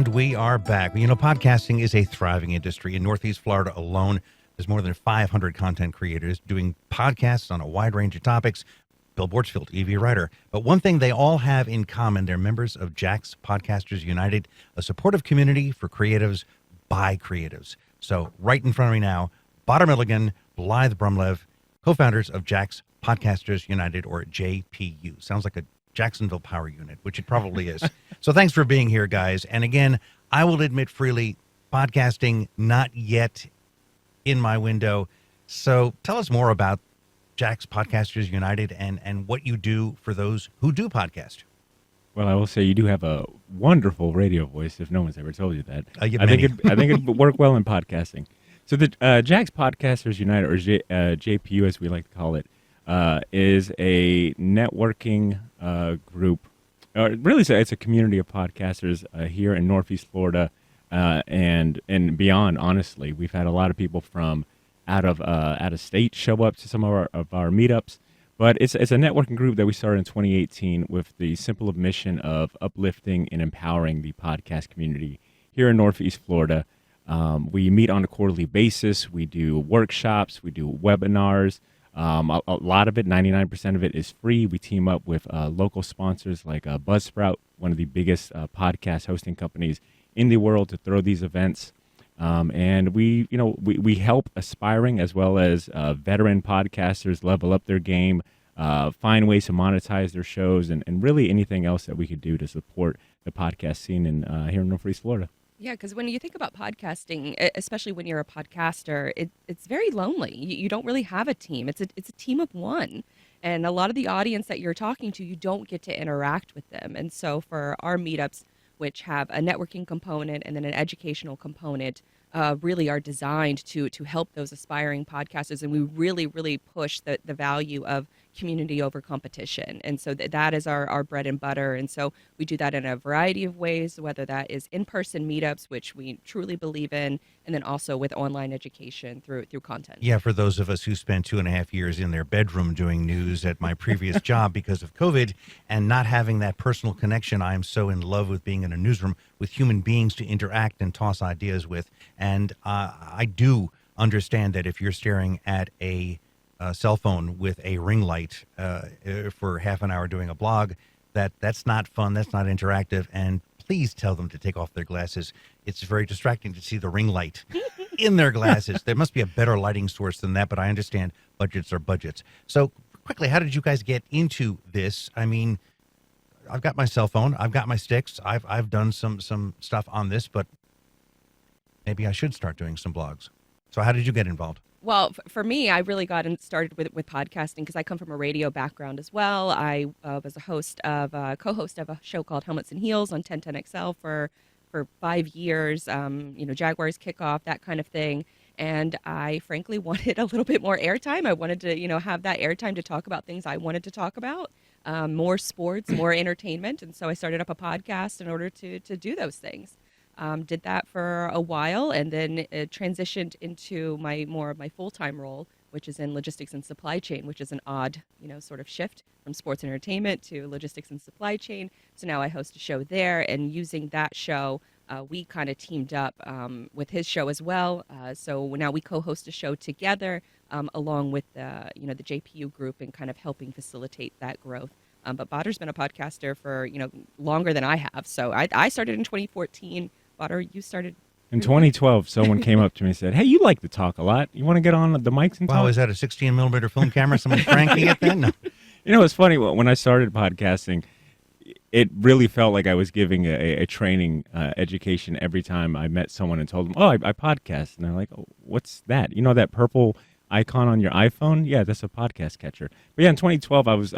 And we are back. You know, podcasting is a thriving industry. In Northeast Florida alone, there's more than 500 content creators doing podcasts on a wide range of topics. Bill Borchfield, EV writer. But one thing they all have in common, they're members of Jax Podcasters United, a supportive community for creatives by creatives. So right in front of me now, Badr Milligan, Blythe Brumleve, co-founders of Jax Podcasters United, or JPU. Sounds like a Jacksonville Power Unit, which it probably is. So thanks for being here, guys. And again, I will admit freely, podcasting not yet in my window. So tell us more about Jax Podcasters United and what you do for those who do podcast. Well, I will say you do have a wonderful radio voice, if no one's ever told you that. I think it'd work well in podcasting. So the Jax Podcasters United, or JPU as we like to call it, is a networking group. Really, it's a community of podcasters here in Northeast Florida and beyond. Honestly, we've had a lot of people from out of state show up to some of our meetups. But it's a networking group that we started in 2018 with the simple mission of uplifting and empowering the podcast community here in Northeast Florida. We meet on a quarterly basis. We do workshops. We do webinars. A lot of it, 99% of it, is free. We team up with local sponsors like Buzzsprout, one of the biggest podcast hosting companies in the world, to throw these events. And we help aspiring as well as veteran podcasters level up their game, find ways to monetize their shows, and really anything else that we could do to support the podcast scene here in Northeast Florida. Yeah, because when you think about podcasting, especially when you're a podcaster, it's very lonely. You don't really have a team. It's a team of one. And a lot of the audience that you're talking to, you don't get to interact with them. And so for our meetups, which have a networking component and then an educational component, really are designed to help those aspiring podcasters. And we really, really push the value of community over competition. And so that is our bread and butter. And so we do that in a variety of ways, whether that is in-person meetups, which we truly believe in, and then also with online education through content. Yeah, for those of us who spent 2.5 years in their bedroom doing news at my previous job because of COVID and not having that personal connection, I am so in love with being in a newsroom with human beings to interact and toss ideas with. And I do understand that if you're staring at a cell phone with a ring light for half an hour doing a blog, that's not fun, that's not interactive, and please tell them to take off their glasses. It's very distracting to see the ring light in their glasses. There must be a better lighting source than that, but I understand budgets are budgets. So quickly, how did you guys get into this? I mean, I've got my cell phone, I've got my sticks, I've done some stuff on this, but maybe I should start doing some blogs. So how did you get involved? Well, for me, I really got started with podcasting because I come from a radio background as well. I was a co-host of a show called Helmets and Heels on 1010XL for 5 years, Jaguars kickoff, that kind of thing. And I frankly wanted a little bit more airtime. I wanted to, have that airtime to talk about things I wanted to talk about, more sports, more entertainment. And so I started up a podcast in order to do those things. Did that for a while, and then it transitioned into my full-time role, which is in logistics and supply chain, which is an odd, sort of shift from sports and entertainment to logistics and supply chain. So now I host a show there, and using that show, we kind of teamed up with his show as well. So now we co-host a show together, along with the JPU group, and kind of helping facilitate that growth. But Badr's been a podcaster for longer than I have. So I started in 2014. Badr, you started in 2012. Someone came up to me and said, "Hey, you like to talk a lot. You want to get on the mics and talk?" Wow, is that a 16 millimeter film camera? Someone cranking it then? No. It's funny. When I started podcasting, it really felt like I was giving a training education every time I met someone and told them, "Oh, I podcast," and they're like, "Oh, what's that? That purple icon on your iPhone? Yeah, that's a podcast catcher." But yeah, in 2012, I was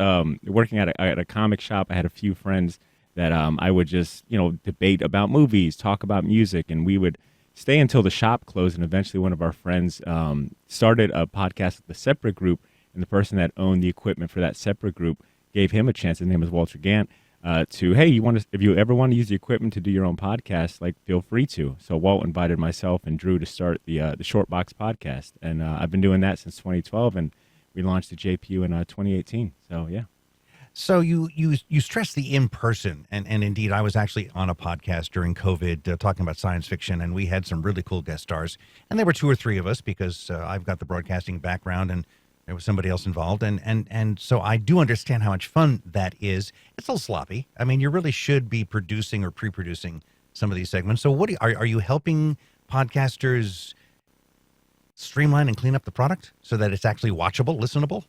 working at a comic shop. I had a few friends that I would just, debate about movies, talk about music, and we would stay until the shop closed. And eventually one of our friends started a podcast with a separate group, and the person that owned the equipment for that separate group gave him a chance. His name was Walter Gant. Hey, if you ever want to use the equipment to do your own podcast, feel free to. So Walt invited myself and Drew to start the Shortbox podcast, and I've been doing that since 2012, and we launched the JPU in 2018. So yeah. So you stress the in person, and indeed, I was actually on a podcast during COVID talking about science fiction, and we had some really cool guest stars, and there were two or three of us because I've got the broadcasting background, and there was somebody else involved, and so I do understand how much fun that is. It's a little sloppy. I mean, you really should be producing or pre-producing some of these segments. So what are you helping podcasters streamline and clean up the product so that it's actually watchable, listenable?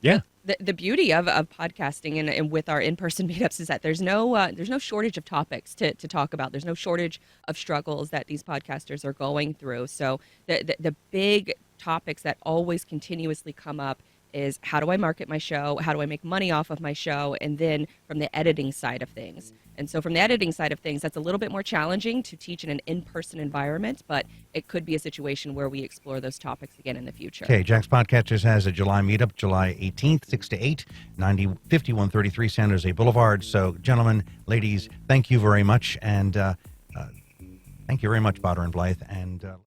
Yeah. The beauty of podcasting and with our in-person meetups is that there's no shortage of topics to talk about. There's no shortage of struggles that these podcasters are going through. So the big topics that always continuously come up is, how do I market my show? How do I make money off of my show? And then from the editing side of things. And so from the editing side of things, that's a little bit more challenging to teach in an in-person environment, but it could be a situation where we explore those topics again in the future. Okay, Jax Podcasters has a July meetup, July 18th, 6 to 8, 5133 San Jose Boulevard. So, gentlemen, ladies, thank you very much. And thank you very much, Badr and Blythe. And